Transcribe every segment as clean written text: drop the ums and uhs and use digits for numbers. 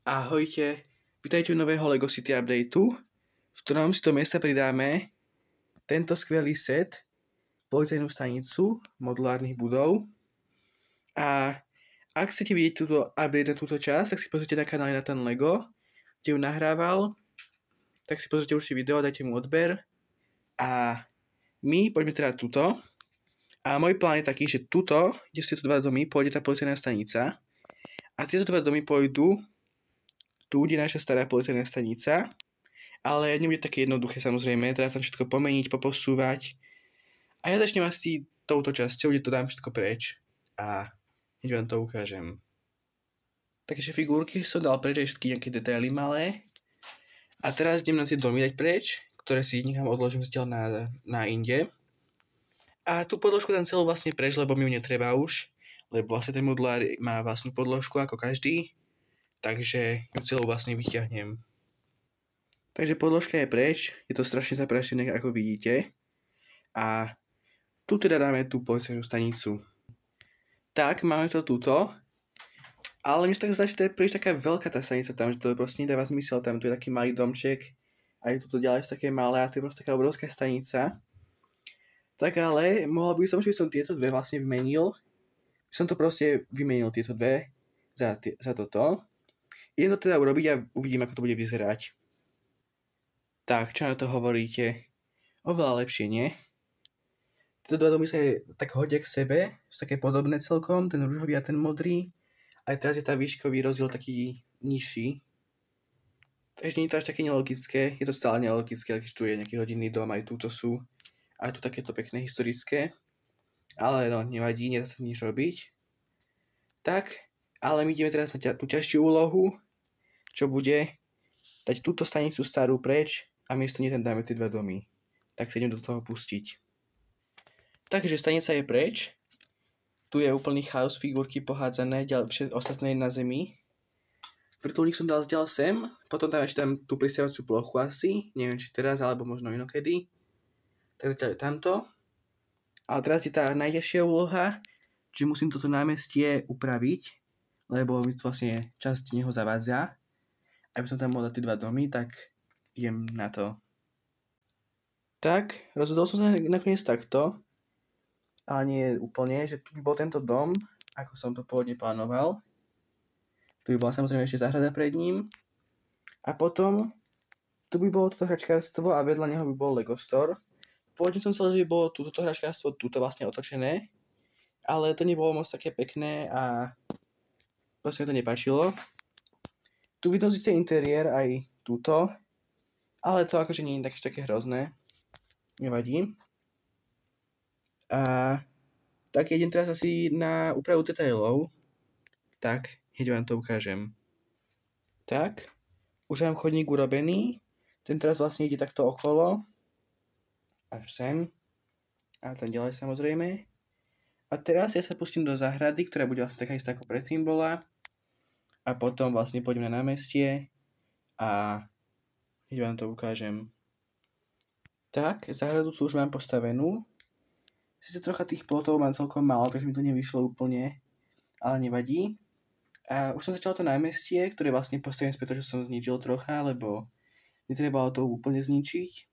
Ahojte, vítajte u nového LEGO City updateu, v ktorom si do miesta pridáme tento skvelý set, policajnú stanicu modulárnych budov. A ak chcete vidieť túto update na túto časť, tak si pozrite na kanále na ten LEGO, kde ju nahrával, tak si pozrite určite video, dajte mu odber. A my poďme teda tuto. A môj plán je taký, že tuto, kde sú tieto dva domy, pôjde tá policajná stanica. A tieto dva domy pôjdu tu, kde je naša stará policajná stanica, ale nebude také jednoduché samozrejme, treba tam všetko pomeniť, poposúvať. A ja začnem asi touto časťou, kde to dám všetko preč a hneď vám to ukážem. Takže figurky som dal preč aj všetky nejaké detaily malé. A teraz idem na tie domy dať preč, ktoré si nechám odložím zatiaľ na inde. A tú podložku tam celú vlastne preč, lebo mi ju netreba už, lebo vlastne ten modulár má vlastnú podložku ako každý. Takže ju celú vlastne vyťahnem. Takže podložka je preč, je to strašne zaprašené, ako vidíte. A tu teda dáme tú policajnú stanicu. Tak, máme to tuto. Ale mne sa tak zdá, že to je príliš taká veľká tá stanica tam, že to proste nedáva zmysel, tam tu je taký malý domček. A je tuto ďalej také malé a to je proste taká obrovská stanica. Tak ale, mohol by som, že by som tieto dve vlastne vymenil. By som to proste vymenil tieto dve za toto. Idem to teda urobiť a uvidím, ako to bude vyzerať. Tak, čo na to hovoríte? Oveľa lepšie, nie? Tieto dva domy sa tak hodia k sebe, sú také podobné celkom, ten ružový a ten modrý. Aj teraz je tá výškový rozdiel taký nižší. Takže nie je to až také nelogické, je to stále nelogické, keď tu je nejaký rodinný dom, aj túto sú. Aj tu takéto pekné historické. Ale no, nevadí, nedá sa nič robiť. Tak, ale my ideme teraz na tú ťažšiu úlohu, čo bude dať túto stanicu starú preč a miesto nej tam dáme tie dva domy. Tak sa idem do toho pustiť. Takže stanica je preč. Tu je úplný chaos, figurky pohádzané, všetko ostatné je na zemi. Vrtuľník som dal zďal sem, potom tam ešte dám tú prisťahovaciu plochu asi, neviem či teraz, alebo možno inokedy. Tak zatiaľ je tamto. Ale teraz je tá najťažšia úloha, že musím toto námestie upraviť, lebo mi tu vlastne časť neho zavádza. Aby som tam mohol dať tie dva domy, tak idem na to. Tak, rozhodol som sa nakoniec takto, ale nie úplne, že tu by bol tento dom, ako som to pôvodne plánoval. Tu by bola samozrejme ešte záhrada pred ním. A potom, tu by bolo toto hračkárstvo a vedľa neho by bol Lego Store. Pôvodne som chcel, že by bolo toto hračkárstvo tuto vlastne otočené, ale to nebolo moc také pekné a vlastne mi to nepáčilo. Tu vidno síce interiér aj túto, ale to akože nie je také hrozné. Nevadí. A tak idem teraz asi na úpravu detailov. Tak, hneď vám to ukážem. Tak, už mám chodník urobený. Ten teraz vlastne ide takto okolo. Až sem. A tam ďalej samozrejme. A teraz ja sa pustím do záhrady, ktorá bude vlastne taká istá ako predtým bola. A potom vlastne pôjdem na námestie a hneď vám to ukážem. Tak, záhradu tu už mám postavenú. Sice trocha tých plotov mám celkom málo, takže mi to nevyšlo úplne, ale nevadí. A už som začal to námestie, ktoré vlastne postavím späť, že som zničil trocha, lebo netrebalo to úplne zničiť.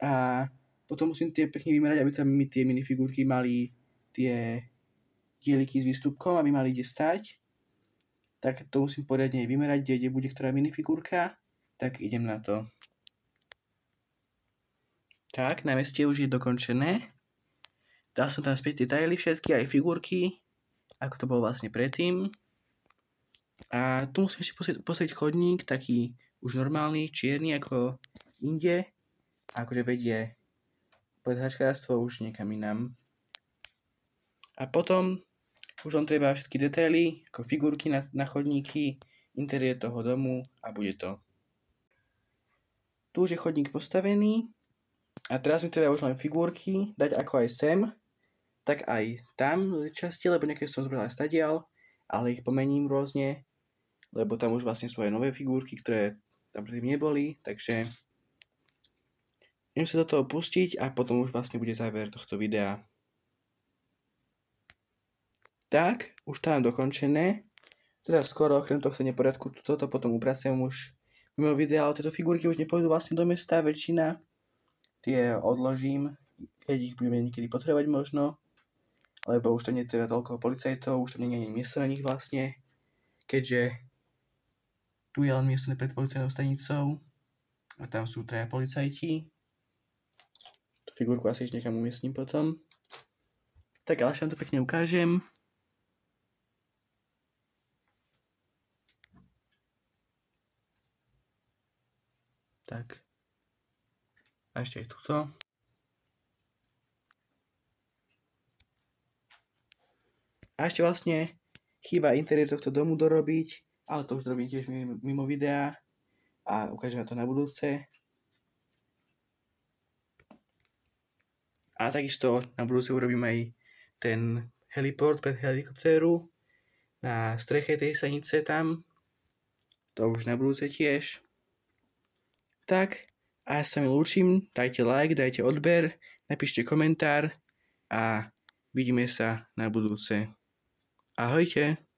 A potom musím tie pekne vymerať, aby tam tie minifigurky mali tie dieliky s výstupkom, aby mali kde stať. Tak to musím poriadne vymerať, kde bude ktorá minifigurka. Tak idem na to. Tak, námestie už je dokončené. Dal som tam späť detaily všetky, aj figurky, ako to bolo vlastne predtým. A tu musím ešte postaviť chodník, taký už normálny, čierny ako inde. Akože vedie podhračkárstvo už niekam inám. A potom už len treba všetky detaily, ako figurky na chodníky, interiér toho domu a bude to. Tu už je chodník postavený a teraz mi treba už len figurky dať ako aj sem, tak aj tam časti, lebo nejaké som zbral aj stadiaľ, ale ich pomením rôzne, lebo tam už vlastne sú aj nové figurky, ktoré tam predtým neboli, takže idem sa do toho pustiť a potom už vlastne bude záver tohto videa. Tak, už to mám dokončené. Teda skoro, okrem tohto neporiadku, toto potom upracujem už mimo videa, ale tieto figurky už nepôjdu vlastne do mesta, väčšina. Tie odložím, keď ich budeme niekedy potrebovať možno, lebo už to netreba toľko policajtov, už tam nie je miesto na nich vlastne, keďže tu je len miesto pred policajnou stanicou a tam sú 3 policajti. Tú figurku asi ešte niekam umiestním potom. Tak ale ešte vám to pekne ukážem. Tak. A ešte aj tuto. A ešte vlastne chýba interiér tohto domu dorobiť, ale to už robím tiež mimo videa a ukážem to na budúce. A takisto na budúce urobím aj ten heliport pre helikoptéru na streche tej stanice tam. To už na budúce tiež. Tak, a ja sa mi lúčim, dajte like, dajte odber, napíšte komentár a vidíme sa na budúce. Ahojte.